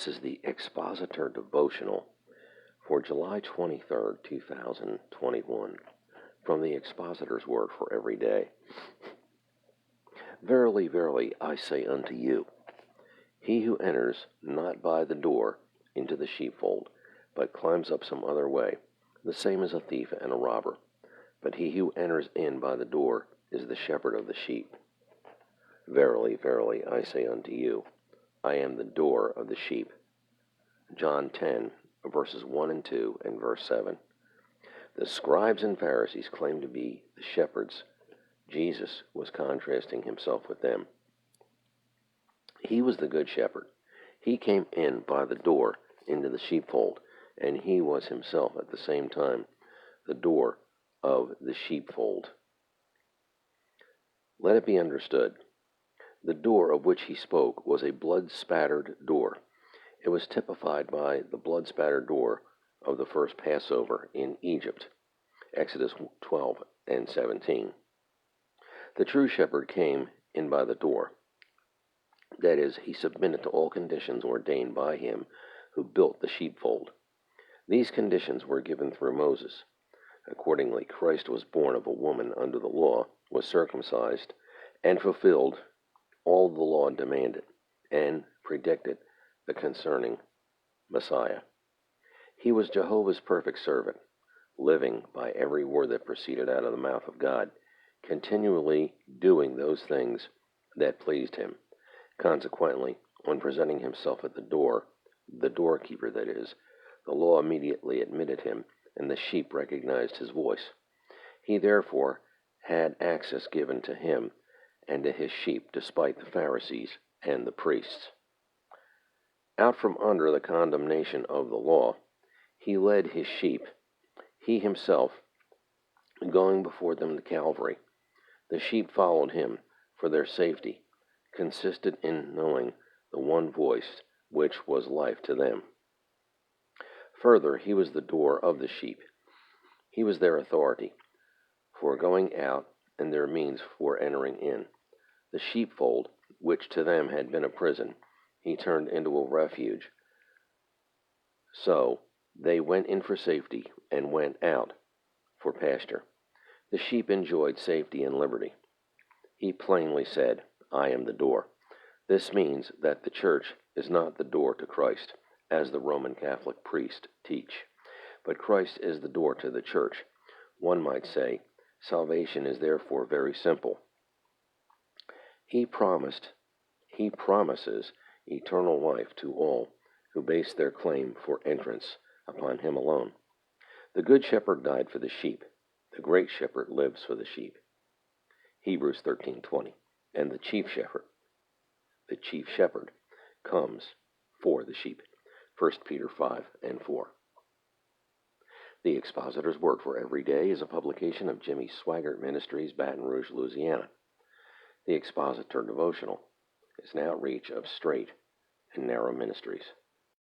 This is the Expositor Devotional for July 23rd, 2021, from the Expositor's Word for Every Day. Verily, verily, I say unto you, he who enters not by the door into the sheepfold, but climbs up some other way, the same is a thief and a robber. But he who enters in by the door is the shepherd of the sheep. Verily, verily, I say unto you, I am the door of the sheep. John 10, verses 1 and 2, and verse 7. The scribes and Pharisees claimed to be the shepherds. Jesus was contrasting himself with them. He was the good shepherd. He came in by the door into the sheepfold, and he was himself at the same time the door of the sheepfold. Let it be understood, the door of which he spoke was a blood-spattered door. It was typified by the blood-spattered door of the first Passover in Egypt, Exodus 12 and 17. The true shepherd came in by the door. That is, he submitted to all conditions ordained by him who built the sheepfold. These conditions were given through Moses. Accordingly, Christ was born of a woman under the law, was circumcised, and fulfilled all the law demanded, and predicted the concerning Messiah. He was Jehovah's perfect servant, living by every word that proceeded out of the mouth of God, continually doing those things that pleased him. Consequently, when presenting himself at the door, the doorkeeper that is, the law immediately admitted him, and the sheep recognized his voice. He therefore had access given to him and to his sheep, despite the Pharisees and the priests. Out from under the condemnation of the law, he led his sheep, he himself going before them to Calvary. The sheep followed him, for their safety consisted in knowing the one voice which was life to them. Further, he was the door of the sheep. He was their authority for going out and their means for entering in. The sheepfold, which to them had been a prison, he turned into a refuge. So they went in for safety and went out for pasture. The sheep enjoyed safety and liberty. He plainly said, I am the door. This means that the church is not the door to Christ, as the Roman Catholic priests teach, but Christ is the door to the church. One might say, salvation is therefore very simple. He promises eternal life to all who base their claim for entrance upon him alone. The good shepherd died for the sheep. The great shepherd lives for the sheep. Hebrews 13:20. And the chief shepherd comes for the sheep. 1 Peter 5 and 4. The Expositor's Word for Every Day is a publication of Jimmy Swaggart Ministries, Baton Rouge, Louisiana. The Expositor Devotional is an outreach of Straight and Narrow Ministries.